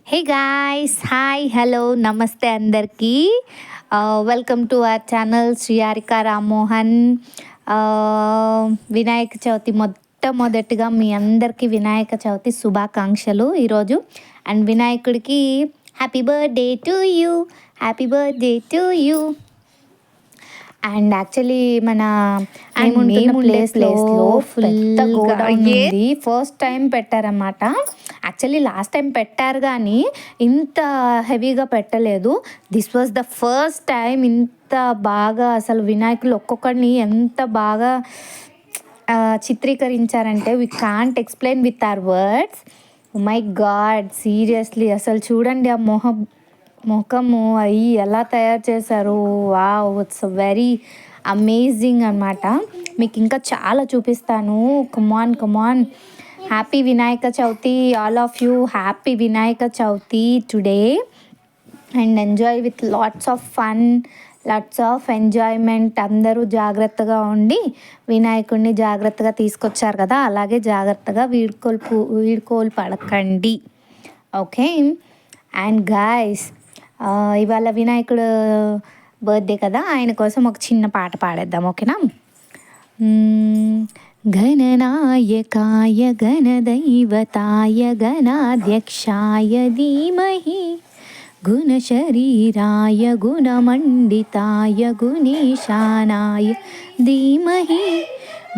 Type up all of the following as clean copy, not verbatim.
Hey guys, hi, hello, నమస్తే అందరికీ. Welcome to our channel Sriharika Rammohan. Vinayaka Chavithi మొట్టమొదటిగా మీ అందరికీ వినాయక చవితి శుభాకాంక్షలు ఈరోజు. అండ్ వినాయకుడికి happy birthday to you, happy birthday to you. And actually మన మేము ప్లేస్లో ఫుల్ గోడౌన్ ఉంది. ఫస్ట్ టైం పెట్టారన్నమాట. యాక్చువల్లీ లాస్ట్ టైం పెట్టారు కానీ ఇంత హెవీగా పెట్టలేదు. This was the first time ఇంత బాగా అసలు వినాయకులు ఒక్కొక్కరిని ఎంత బాగా చిత్రీకరించారంటే we can't explain with our words. My God, seriously అసలు చూడండి ఆ ముఖము అవి ఎలా తయారు చేశారు. వావ్, ఇట్స్ వెరీ అమేజింగ్ అనమాట. మీకు ఇంకా చాలా చూపిస్తాను. Come on. Happy Vinayaka Chavithi all of you. Happy Vinayaka Chavithi today and enjoy with lots of fun, lots of enjoyment. అందరూ జాగ్రత్తగా ఉండి వినాయకుడిని జాగ్రత్తగా తీసుకొచ్చారు కదా, అలాగే జాగ్రత్తగా వీడ్కోలు పడకండి. ఓకే. అండ్ గాయ్స్, ఇవాళ వినాయకుడు బర్త్డే కదా, ఆయన కోసం ఒక చిన్న పాట పాడేద్దాం, ఓకేనా? గణనాయకాయ గణదైవతాయ గణాధ్యక్షాయ ధీమహి గుణశరీరాయ గుణమండితాయ గుణేశానాయ ధీమహి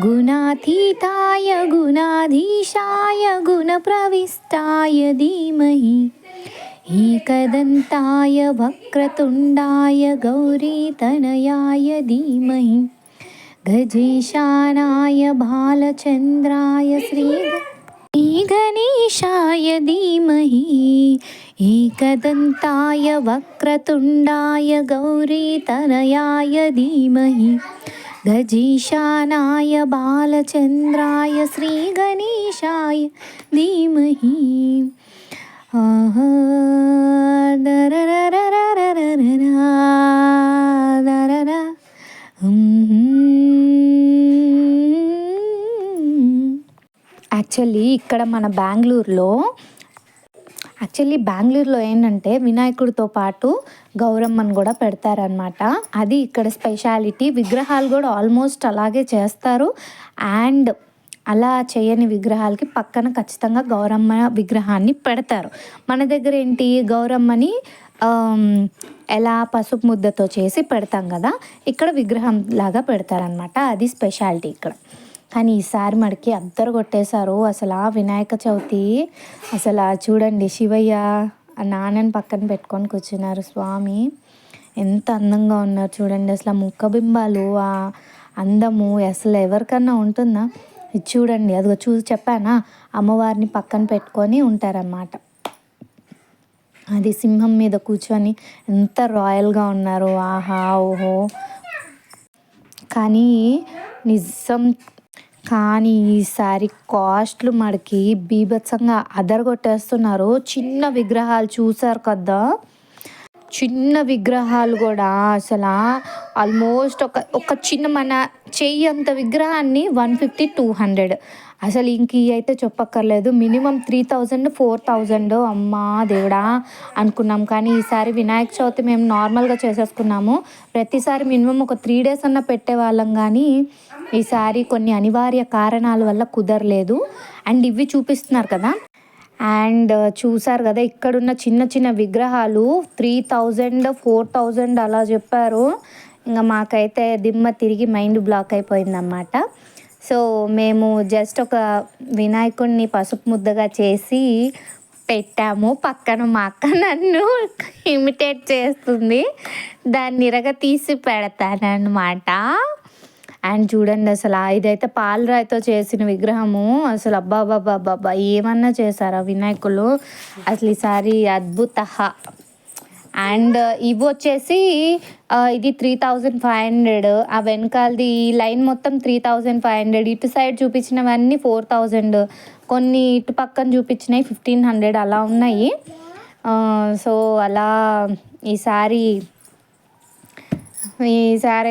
గుణాతీతాయ గుణాధీశాయ గుణప్రవిష్టాయ ధీమహి ఏకదంతాయ వక్రతుండాయ గౌరీతనయాయ ధీమహి గజేశానాయ బాలచంద్రాయ శ్రీగణేశాయ ధీమహి ఏకదంతాయ వక్రతుండాయ గౌరీతనయాయ ధీమహి గజేశానాయ బాలచంద్రాయ శ్రీగణేశాయ ధీమహి. యాక్చువల్లీ ఇక్కడ మన బెంగళూరులో ఏంటంటే వినాయకుడితో పాటు గౌరమ్మను కూడా పెడతారనమాట. అది ఇక్కడ స్పెషాలిటీ. విగ్రహాలు కూడా ఆల్మోస్ట్ అలాగే చేస్తారు. అండ్ అలా చేయని విగ్రహాలకి పక్కన ఖచ్చితంగా గౌరమ్మ విగ్రహాన్ని పెడతారు. మన దగ్గర ఏంటి, గౌరమ్మని ఎలా పసుపు ముద్దతో చేసి పెడతాం కదా, ఇక్కడ విగ్రహం లాగా పెడతారనమాట. అది స్పెషాలిటీ ఇక్కడ. కానీ ఈసారి మనకి అద్దరు కొట్టేశారు అసలు ఆ వినాయక చవితి. అసలు చూడండి, శివయ్య ఆ నాన్నని పక్కన పెట్టుకొని కూర్చున్నారు. స్వామి ఎంత అందంగా ఉన్నారు చూడండి. అసలు ఆ ముఖబింబాలు, ఆ అందము అసలు ఎవరికన్నా ఉంటుందా? ఇది చూడండి, అదిగో చెప్పానా, అమ్మవారిని పక్కన పెట్టుకొని ఉంటారన్నమాట. అది సింహం మీద కూర్చొని ఎంత రాయల్గా ఉన్నారు. ఆహా ఓహో. కానీ ఈసారి కాస్ట్లు మనకి బీభత్సంగా అదరగొట్టేస్తున్నారు. చిన్న విగ్రహాలు చూసారు కదా, చిన్న విగ్రహాలు కూడా అసలు ఆల్మోస్ట్ ఒక చిన్న మన చెయ్యి అంత విగ్రహాన్ని 150-200. అసలు ఇంక అయితే చెప్పక్కర్లేదు. మినిమం 3000, 4000. అమ్మా దేవుడా అనుకున్నాం. కానీ ఈసారి వినాయక చవితి మేము నార్మల్గా చేసేసుకున్నాము. ప్రతిసారి మినిమం ఒక 3 days అన్న పెట్టేవాళ్ళం, కానీ ఈసారి కొన్ని అనివార్య కారణాల వల్ల కుదరలేదు. అండ్ ఇవి చూపిస్తున్నారు కదా, అండ్ చూసారు కదా ఇక్కడున్న చిన్న చిన్న విగ్రహాలు 3000, 4000 అలా చెప్పారు. ఇంకా మాకైతే దిమ్మ తిరిగి మైండ్ బ్లాక్ అయిపోయిందన్నమాట. సో మేము జస్ట్ ఒక వినాయకుడిని పసుపు ముద్దగా చేసి పెట్టాము. పక్కన మా అక్క నన్ను ఇమిటేట్ చేస్తుంది, దాన్ని తీసి పెడతానన్నమాట. అండ్ చూడండి, అసలు ఇదైతే పాలరాయితో చేసిన విగ్రహము. అసలు అబ్బాబ్బాబ్బాబ్బా ఏమన్నా చేశారా వినాయకులు అసలు ఈసారి అద్భుత. అండ్ ఇవి వచ్చేసి ఇది 3500. ఆ వెనకాలది ఈ లైన్ మొత్తం 3500. ఇటు సైడ్ చూపించినవన్నీ 4000. కొన్ని ఇటు పక్కన చూపించినవి 1500 అలా ఉన్నాయి. సో అలా ఈసారి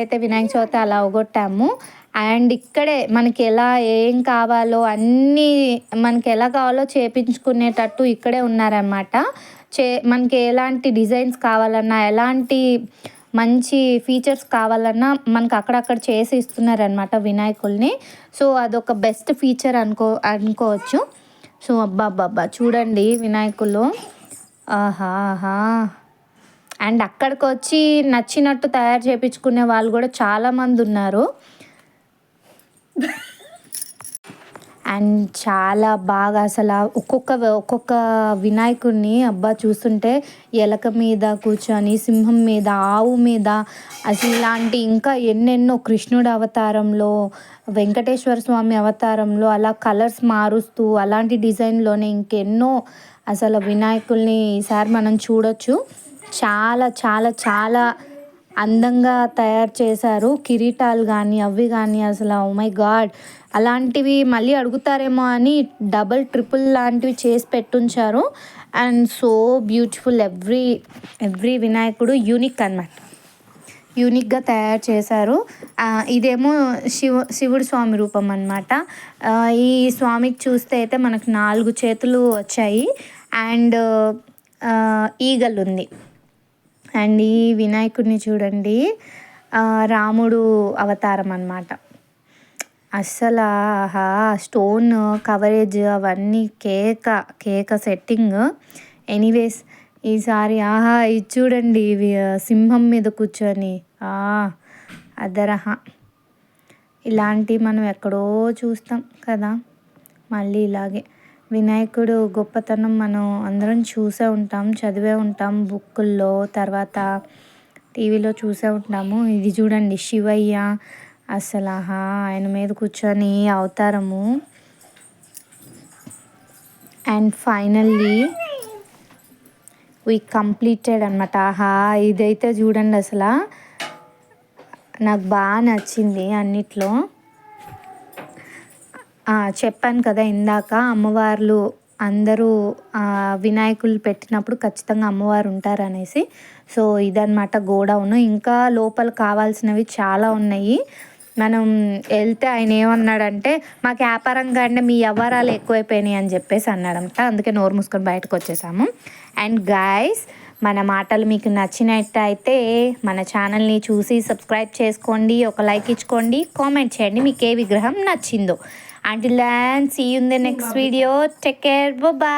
అయితే వినాయక చవితి అలా అవగొట్టాము. అండ్ ఇక్కడే మనకి ఏం కావాలో అన్నీ మనకి ఎలా కావాలో చేపించుకునేటట్టు ఇక్కడే ఉన్నారనమాట. మనకి ఎలాంటి డిజైన్స్ కావాలన్నా, ఎలాంటి మంచి ఫీచర్స్ కావాలన్నా మనకు అక్కడక్కడ చేసి ఇస్తున్నారనమాట వినాయకుల్ని. సో అదొక బెస్ట్ ఫీచర్ అనుకోవచ్చు. సో అబ్బా చూడండి వినాయకులు, ఆహా! అండ్ అక్కడికి వచ్చి నచ్చినట్టు తయారు చేయించుకునే వాళ్ళు కూడా చాలామంది ఉన్నారు. అండ్ చాలా బాగా అసలు ఒక్కొక్క వినాయకుడిని అబ్బా చూస్తుంటే ఎలక మీద కూర్చొని, సింహం మీద, ఆవు మీద, అసలు ఇలాంటి ఇంకా ఎన్నెన్నో కృష్ణుడు అవతారంలో, వెంకటేశ్వర స్వామి అవతారంలో అలా కలర్స్ మారుస్తూ అలాంటి డిజైన్లోనే ఇంకెన్నో అసలు వినాయకుల్ని ఈసారి మనం చూడొచ్చు. చాలా చాలా చాలా అందంగా తయారు చేశారు. కిరీటాలు కానీ అవి కానీ అసలు ఓ మై గాడ్, అలాంటివి మళ్ళీ అడుగుతారేమో అని డబల్ ట్రిపుల్ లాంటివి చేసి పెట్టుంచారు. అండ్ సో బ్యూటిఫుల్, ఎవ్రీ వినాయకుడు యూనిక్ అనమాట, యూనిక్గా తయారు చేశారు. ఇదేమో శివుడు స్వామి రూపం అనమాట. ఈ స్వామికి చూస్తే అయితే మనకు 4 చేతులు వచ్చాయి అండ్ ఈగలు ఉంది. అండ్ ఈ వినాయకుడిని చూడండి, రాముడు అవతారం అన్నమాట. అస్సలు స్టోన్ కవరేజ్ అవన్నీ కేక సెట్టింగ్. ఎనీవేస్ ఈసారి ఇది చూడండి, సింహం మీద కూర్చొని అదరహ ఇలాంటివి మనం ఎక్కడో చూస్తాం కదా. మళ్ళీ ఇలాగే వినాయకుడు గొప్పతనం మనం అందరం చూసే ఉంటాం, చదివే ఉంటాం బుక్కుల్లో, తర్వాత టీవీలో చూసే ఉంటాము. ఇది చూడండి శివయ్య, అసలు ఆయన మీద కూర్చొని అవతారము. అండ్ ఫైనల్లీ వీ కంప్లీటెడ్ అనమాట. ఇదైతే చూడండి అసలు నాకు బాగా నచ్చింది అన్నిట్లో. చెప్పాను కదా ఇందాక, అమ్మవార్లు అందరూ వినాయకులు పెట్టినప్పుడు ఖచ్చితంగా అమ్మవారు ఉంటారనేసి. సో ఇదన్నమాట గోడౌన్. ఇంకా లోపల కావాల్సినవి చాలా ఉన్నాయి. మనం వెళ్తే ఆయన ఏమన్నాడంటే, మాకు వ్యాపారంగా అంటే మీ వ్యవహారాలు ఎక్కువైపోయినాయి అని చెప్పేసి అన్నాడంట. అందుకే నోరు మూసుకొని బయటకు వచ్చేసాము. అండ్ గైస్, మన మాటలు మీకు నచ్చినట్టయితే మన ఛానల్ని చూసి సబ్స్క్రైబ్ చేసుకోండి, ఒక లైక్ ఇచ్చుకోండి, కామెంట్ చేయండి మీకు ఏ విగ్రహం నచ్చిందో. Until then, see you in the next video. Take care. Bye bye.